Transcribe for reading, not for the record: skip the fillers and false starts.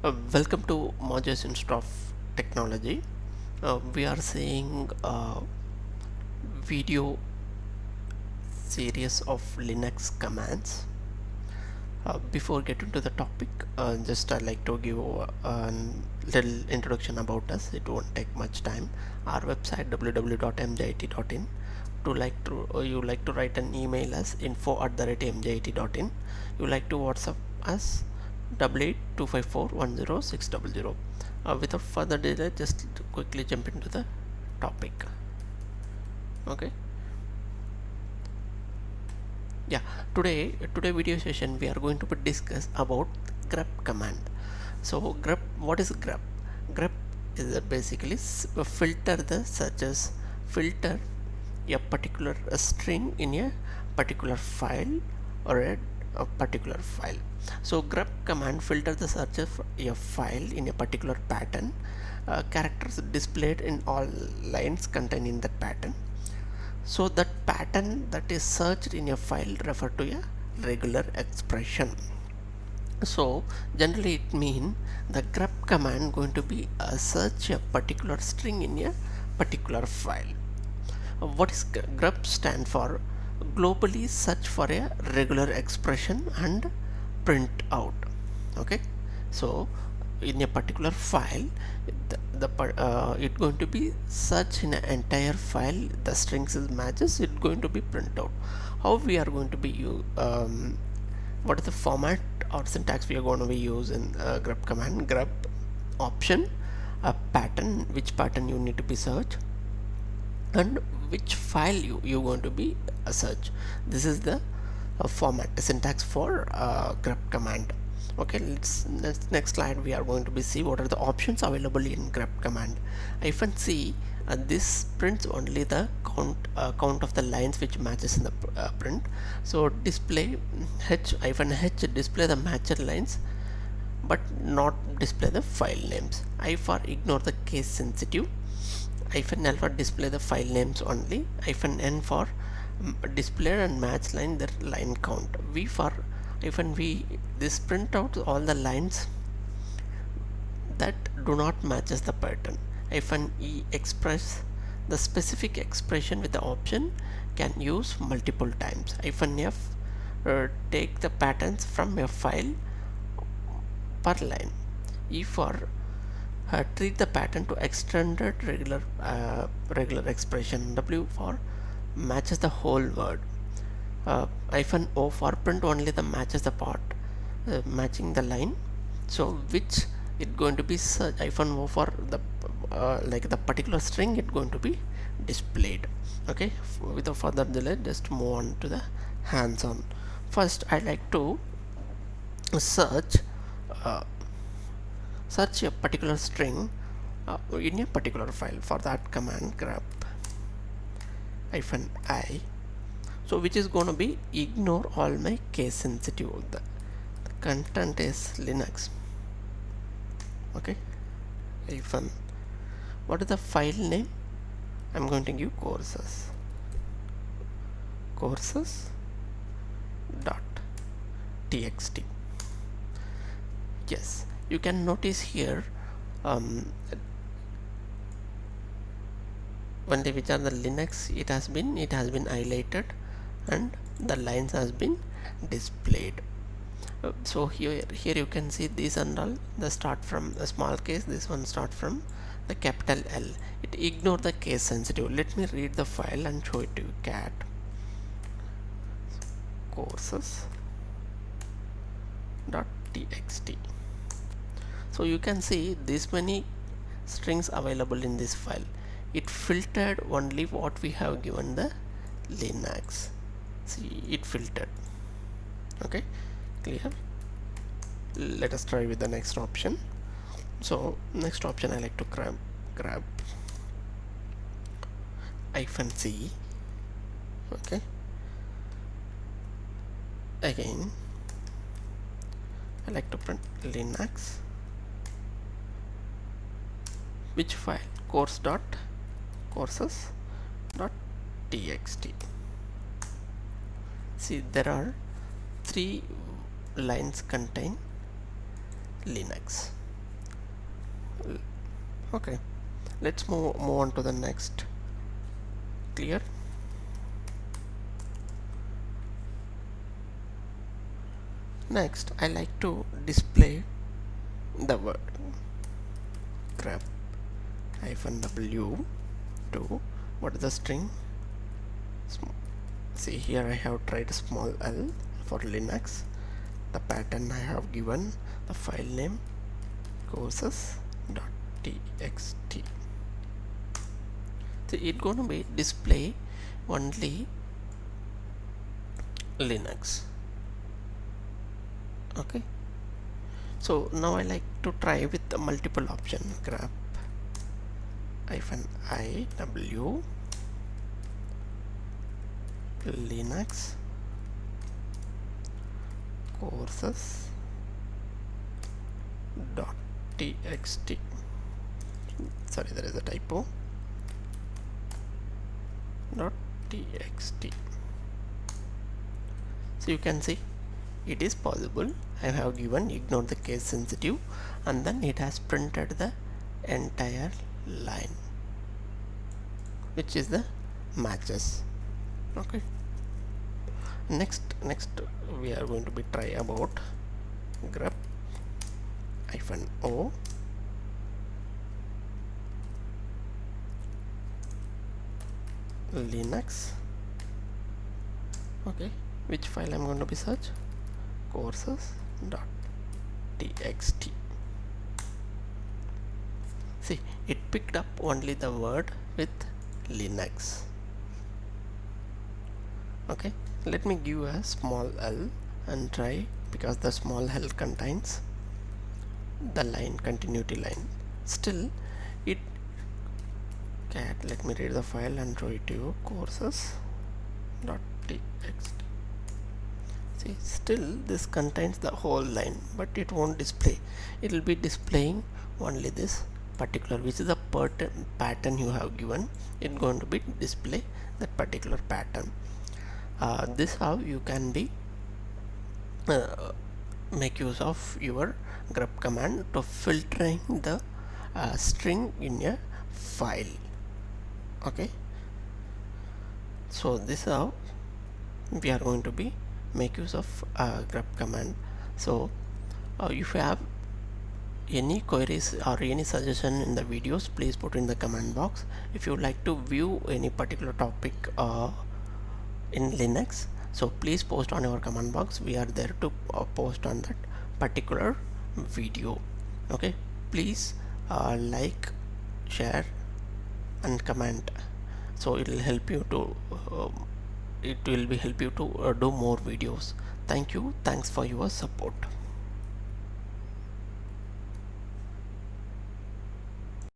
Welcome to Mojo's Institute of Technology. We are seeing a video series of Linux commands. Before getting to the topic, just I'd like to give a little introduction about us. It won't take much time. Our website www.mjit.in. You like to write an email us info@mjit.in. You like to WhatsApp us 8825410600. Without further delay, just quickly jump into the topic. Okay. Yeah, today video session we are going to discuss about grep command. So grep, what is grep? Grep is basically filter the searches, filter a particular string in a particular file or a particular file. So grep command filter the search of a file in a particular pattern, characters displayed in all lines contained in that pattern. So that pattern that is searched in a file refer to a regular expression. So generally it means the grep command going to be search a particular string in a particular file. What is grep stand for? Globally search for a regular expression and print out. Okay, so in a particular file it going to be search in an entire file, the strings is matches, it going to be print out. How we are going to be what is the format or syntax we are going to be using grep command? Grep option a pattern, which pattern you need to be search, and which file you going to be search. This is the format syntax for grep command. Okay, let's next slide. We are going to be see what are the options available in grep command. -c this prints only the count of the lines which matches in the print. So display h display the matched lines but not display the file names. I for ignore the case sensitive. -l display the file names only. -n for display and match line their line count. V for -v this print out all the lines that do not matches the pattern. -e express the specific expression with the option can use multiple times. -f take the patterns from a file per line. E for treat the pattern to extended regular expression. W for matches the whole word. -o for print only the matches the part matching the line. So which it going to be search. -o for the like the particular string it going to be displayed. Okay, without further delay, just move on to the hands-on. First I like to search search a particular string in a particular file. For that command grep -i, so which is going to be ignore all my case sensitive. The content is Linux. Okay, what is the file name? I'm going to give courses.txt. Yes, you can notice here only which are the Linux it has been highlighted and the lines has been displayed. So here you can see these and all, the start from the small case, this one start from the capital L. It ignore the case sensitive. Let me read the file and show it to you. Cat courses.txt. So you can see this many strings available in this file. It filtered only what we have given the Linux. See, it filtered. Okay, clear. Let us try with the next option. So next option I like to grab -c. Okay, again I like to print Linux. Which file? courses.txt. See, there are 3 lines contain Linux. Okay, let's move on to the next. Clear? Next, I like to display the word grep -w to what is the string. See here, I have tried small l for Linux. The pattern I have given, the file name courses.txt. So it's going to be display only Linux. Okay, so now I like to try with the multiple option grep -iw Linux courses.txt. Sorry, there is a typo. .txt. So you can see it is possible. I have given ignore the case sensitive, and then it has printed the entire line, which is the matches. Okay, next we are going to be try about grep -o Linux. Okay, which file I'm going to be search? Courses.txt. See, it picked up only the word with Linux. Okay, let me give a small l and try, because the small l contains the line, continuity line. Still it cat, let me read the file and show it to you. Courses.txt. See, still this contains the whole line, but it won't display. It will be displaying only this particular, which is the pattern you have given. It's going to be display that particular pattern. This how you can be make use of your grep command to filtering the string in a file. Okay, so this is how we are going to be make use of grep command. So if you have any queries or any suggestion in the videos, please put in the comment box. If you would like to view any particular topic in Linux, so please post on our comment box. We are there to post on that particular video. Okay, please like, share and comment, so it will help you to help you to do more videos. Thank you, thanks for your support.